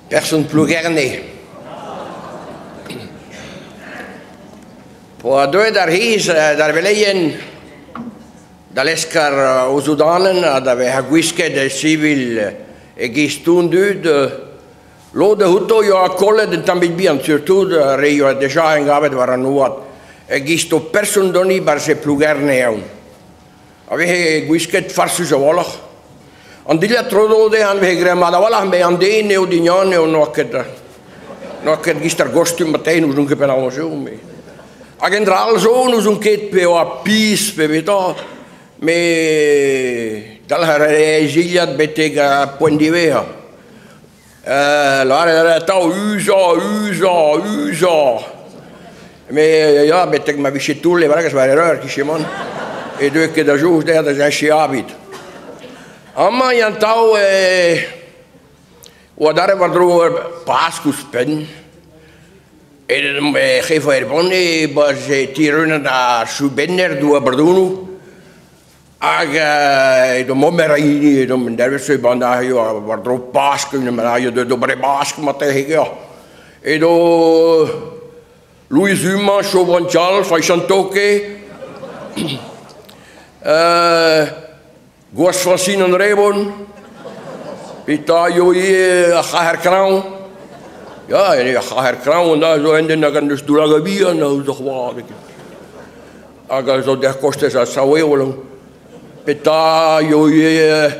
Person plugerne. Voor door daar is, daar wil je dat lesker uzudanen, dat we haguiske de civil gistoen de lode huto jo akkolle den tambit bien surtout de rejo déjà engavet waren nuat gisto person doni bar se plugerne un. Ave guisket farsu jawalach. Andilla trodo de an we gremada walach be andene o dignane o noket gistar gostum meteen us un gepenau so me. Agendral zo us un ket pe o pis pe vita me dal harejiliat betega poendivea. L'area tau usa. Me ja beteg ma visce tulle vragas var error kishiman. E due che da giù da già si abit. Amma yan tau o dare vardro pascus pen. E geef er bonne ba se tiruna da su benner du aberdunu. Ag do momerai do menderse banda io vardro pascu ne meraio do dobre pascu ma te ja. E do Louis Huma Chauvanchal fai chantoke. Gos van Sinan Rebon, Pita Joie, Gaherkraun. Ja, en Gaherkraun, daar zo en dan kan dus Duragabia, nou toch wel. Aga zo de kosten zijn Sauewolong. Pita Joie,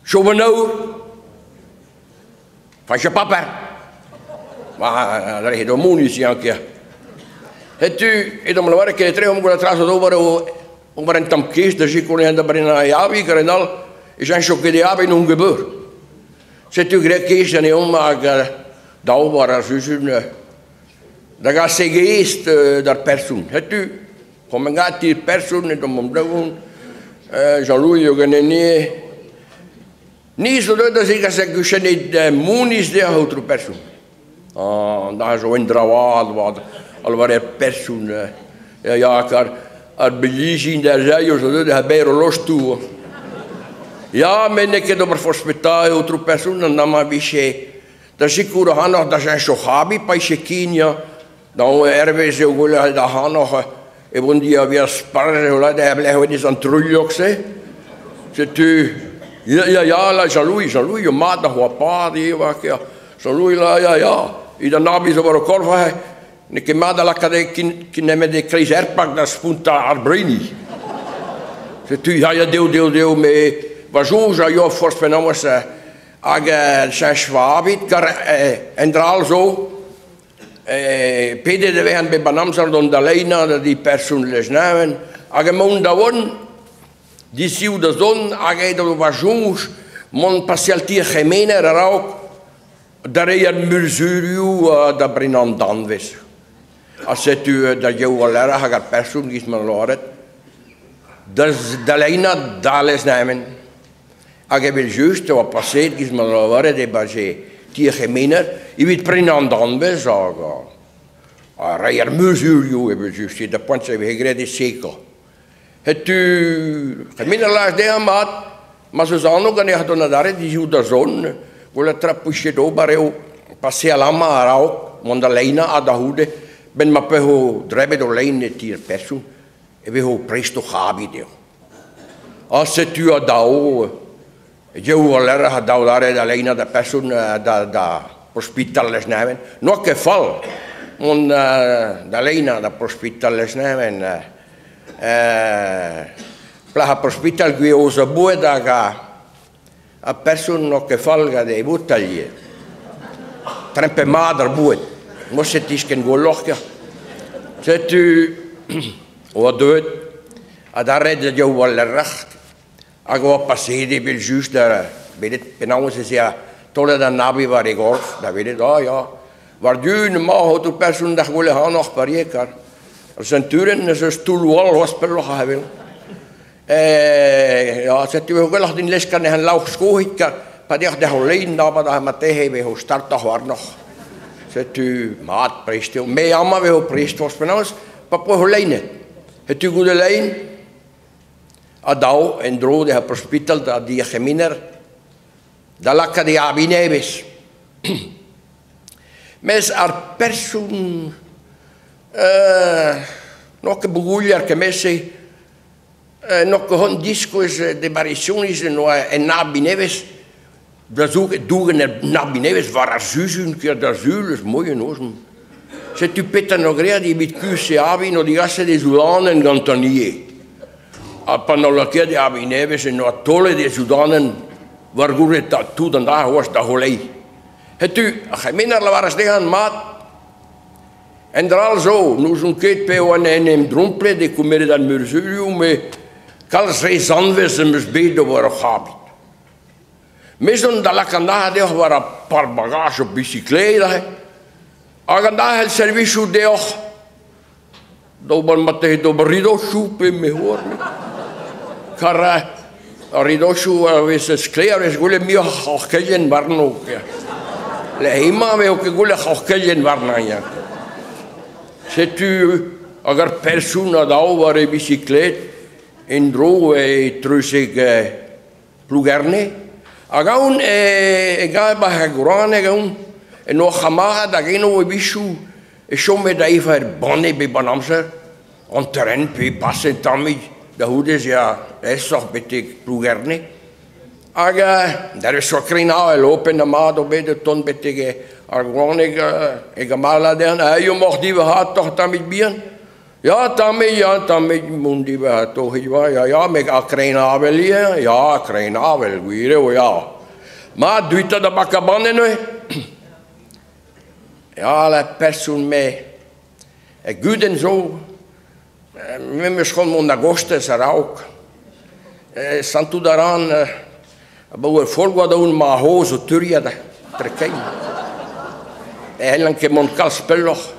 Chauvanau, van je papa. Maar daar is de munitie aan keer. Het u, het om waar ik het terug om te trazen over een tamkees, dus ik kon je daar bijna jabi krenal, is een schokje de jabi nog gebeurd. Zet u grek kees en je maar daar waar ze een, daar gaat ze geest daar persoon. Het u, kom en gaat die persoon en om doen, Jean-Louis Jogené, niet zo dat ik zeg dat je niet de munis de oude persoon. Daar zo in drawaal wat. Alweer persoon, ja, het beliezen daar zei je zo, dat bij los toe. Ja, men ik heb maar voorspitaal, outra persoon, en dan maar biche. Dat zie ik hoe de nog, dat zijn zo habi, paisje Kenia. Dan ergens zo willen dat han nog, even die weer sparren, hoe dat hebben we niet aan truljok ze. Zet u, ja, la Jean-Louis, je maat nog wat paard hier, wat ja, Jean-Louis, ja. Ieder nabi zo maar korva. Ne chiamata l'accademia che ne mette crisi erpak da spunta arbrini. Se tu hai deu me vajuja io forse penamos ag zijn schwabit endral zo pede de werden be banamsar don dalena die persoon les namen ag mon davon die siu de zon ag do vajuj mon pasialti gemene rauk daar je murzuriu da brinan dan wis. Als het u dat je wel erg gaat persoon is maar loret, dus de lijnen dales nemen. Als je wil juist wat passeert is maar loret, de base die gemeener, je weet prinant dan we zeggen. Rijder muzuur je hebben juist de punt zijn we gered zeker. Het u gemeener laat de maat, maar ze zijn ook aan je doen daar die hoe de zon, wil het trapusje doorbareu, passeer allemaal rauw, want de lijnen aan de hoede. Ben ma peho drebe do leine tier persoon e we ho presto gabi deo. Als het u adao je volera adao dare da leina da persoon da hospital les nemen. No che fal on da leina da hospital les nemen plaha hospital qui osa bueda ga a persoon no che falga de buttaglie. Trempe madre buet. Moest het is geen golokje. Zet u wat doet, daar redt je wel recht. Als je wat passeert, je wil juist daar, weet het, benauwen ze ja, tolle dan nabi waar ik hoor, dat weet het, ja. Waar je normaal had een persoon dat wil gaan nog pariëkar. Er zijn turen, er is stoel wel hospel gaan wil. Ja, zet u wel nog in les kan een lauw schoot, maar die had alleen nabi dat maar tegen we hoe start toch waar nog. Het u maat preestil, mee allemaal weer op preest was van ons, papa holijnen. Het u goede lijn, adau en drode het hospital dat die geminer, dat lakken die abinebis. Mes ar persoon nog een begoeier que messe nog een discos de barisonis en nabineves dat doen er nabineves waar er zuzen keer daar zules mooie nozen. Se tu peta no grea di bit QC abi no di gasse de Sudanen gantanie. A panologia de abineves en no tolle de Sudanen waar gure tu dan daar was da holei. Het u gemener la waras de aan maat. En er al zo, nu zo'n keet pe en hem dromple de kumere dan murzulio me kals rezanves en mesbedo waar gabit. Meestal da la kanda de waar een paar bagage op bicicleta. Aganda el serviço de och. Dobar mate dobar ridoshu pe mejor. Cara ridoshu a veces kleres gule mi hochkellen varno. Le hima veo que gule hochkellen varnanya. Se tu agar persona da over bicicleta in dro e trusig plugerne. Agaun ga ba grane gaun. En nog gemaakt dat geen oude bichu is zo met dat even bonne bij Banamser, on terrein bij passen tammy, dat hoe is ja, is toch betek ploegerne. Aga, daar is zo kreinaal lopen de maat op de ton betek, gewoon ik mala dan, je mag die we had toch tammy bien. Ja, tammy moet die we had toch ja, met al kreinaal wel ja, kreinaal wel, weer ja. Maar doet dat de bakkabannen nu? Ja, la persoon mee. Ik goed en zo. We misschien in augustus er ook. Santu daaraan. We volgen doen maar hoze turja da trekken. Eigenlijk mon kalspelloch.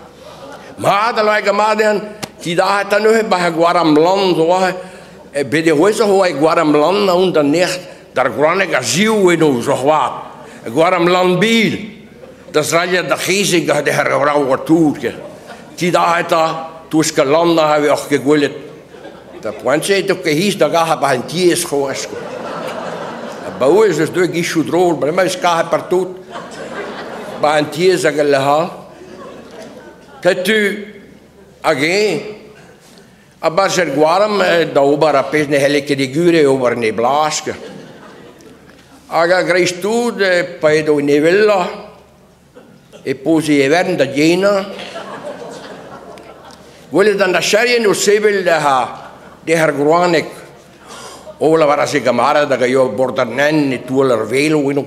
Maar dat lijkt me dan. Die daar het nu bij Guaramlan zo. Bij de huizen hoe ik Guaramlan en dan niet. Daar gewoon ik asiel in zo wat. Guaramlan biel. Dat is de geestige de hervrouwen toerke. Die daar toen is geland hebben we ook gegooid. Dat point zei ook gehies dat gaat bij een tiers geweest. Bij is dus door gishu droog, maar is gaat per tot bij een tiers gehaald. Dat u again. Aber ser guaram da ober a pesne helike de gure over ne blaske. Aga greistu de paedo nevella. E posi evern da Jena. Vuole dan da sharien o sebel de hergruanek. Ola vara se gamara da yo bordanen ne tuol arvelo wino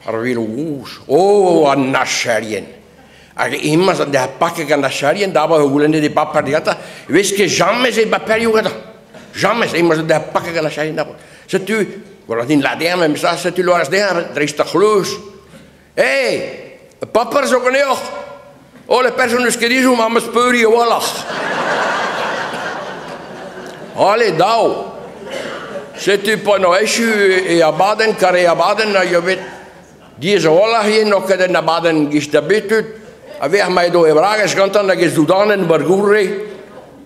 arvelo us. O anna sharien. Aga immer sa de pakke kan da sharien da ba hulende de papa diata. Wist ke jamais e baperio gata. Jamais immer sa de pakke kan da sharien da. Se tu vola din la dame me sa se tu lo as de drista glus. Hey! Papa is ook een heel. Alle personen die zo maar me speuren je wel. Alle dau. Zet u pa no esju e abaden kare abaden na je weet. Die is wel hier nog dat na abaden gestabit. Ave mij do evrages kantan dat je Sudanen bargure.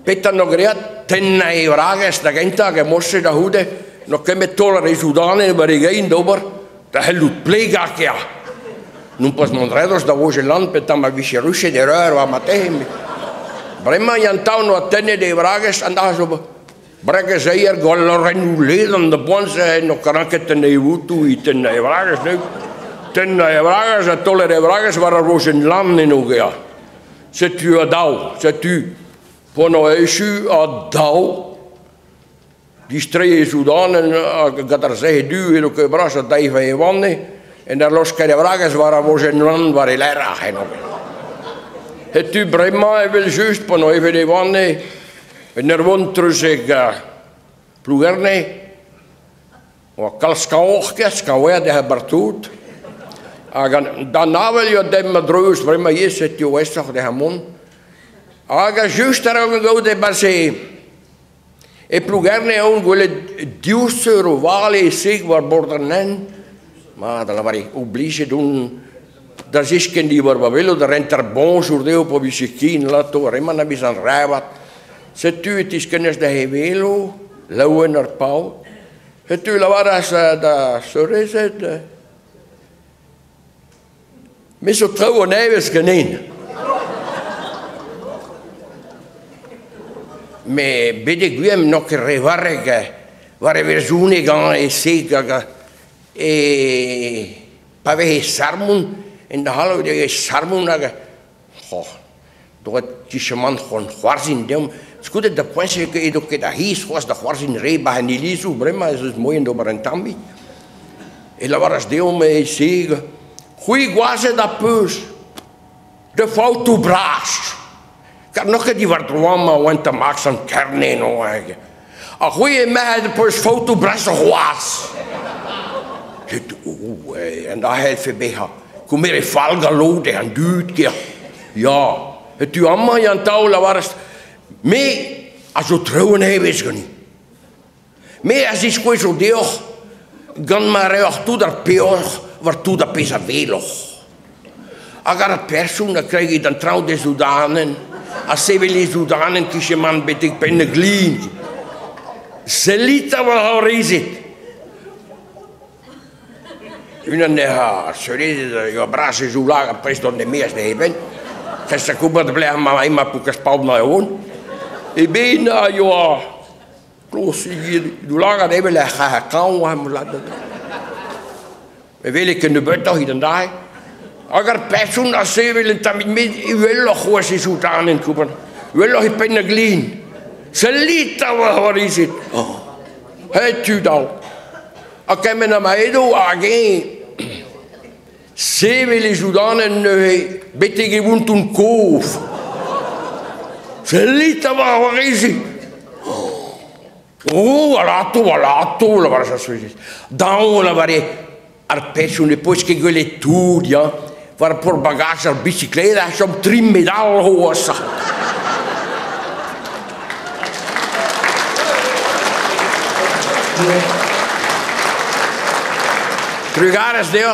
Petan no great ten na evrages da genta que mosse da hude. No que me tolere Sudanen barigein dober. Da helut plega kia. Non pas mondredos da voce land per ma visce rusce de rör va matem. Brema yantau no tenne de vrages anda so brage zeier gol renuleden de bonse no karakete ne wutu iten ne vrages nu. Ten ne vrages a tolle de vrages var voce land in ogia. C'est tu adau, c'est tu pono esu adau. Die streie Sudanen gadar zei du en ook brasa dai van wanne. En daar los que de vrages waren we zijn land waar hij erg nog. Het u brema wil juist van even de wanne. En er woont er zich plugerne. Wat kalskaochkes kan we de bertoet. Dan wil je de madroos brema je zet je westig de hamon. Aga juist daar ook go de barse. E plugerne on gole €10 vale sig waar bordenen. Maar dan was ik obligé doen. Dat is geen die waar we willen. Dat rent er bonjour de op bicyclette laten. Remmen naar bisan rijden. Zet u het is kennis dat hij wil. Lauwen naar Paul. Het u la waar is dat zo is het. Met zo trouwen nijwers geneen. Maar ben ik weer nog rewarrig. Waar we zo'n gaan en zeker. Pa we sarmun en de halve de sarmun naga. Goh, toch het kisman gewoon warzin dem. Scude de pensje que edo que da his was de warzin reba en ilisu brema is mooi en dober en tambi. E la varas deu me zeker. Goeie guaze da peus. De foto braas. Kan nog die wat roma want te maak aan kerne no eigen. A goeie me de peus foto braas guas. En daar heeft hij bij. Kom hier in Valgalode en duurt. Ja, het u allemaal aan touwen was. Mee als je trouwen hebben is niet. Mee als is gewoon zo deel. Gan maar echt toe dat peor, waartoe dat pesa velo. Als er een persoon dan krijg je dan trouw de Sudanen. Als ze willen Sudanen kies je man bet ik ben een glien. Ze liet dat wel al reizen. En dan je brazen zo laag prijs dan de meeste hebben. Gisteren kom ik blijven maar eenmaal poeken spalt naar gewoon. Ik ben ja, kloos hier, hoe langer hebben we gaan gaan laten. We willen kunnen buiten hier en daar. Als er persoon als ze willen dan met wil nog gewoon ze zo aan in kopen. Wil nog een penne glien. Ze liet dat wel waar is het. Het u dan. Als ik me naar mij doe, again. Ze willen Sudan en beetje gewoon toen koof. Ze liet dat wel waar is het. Oh, alato, la var ça sujet. Dans la varé, ar persoon de pois que gole tudo, ja. Var por bagage ar bicicleta, som trimmedal hosa. Trugares deu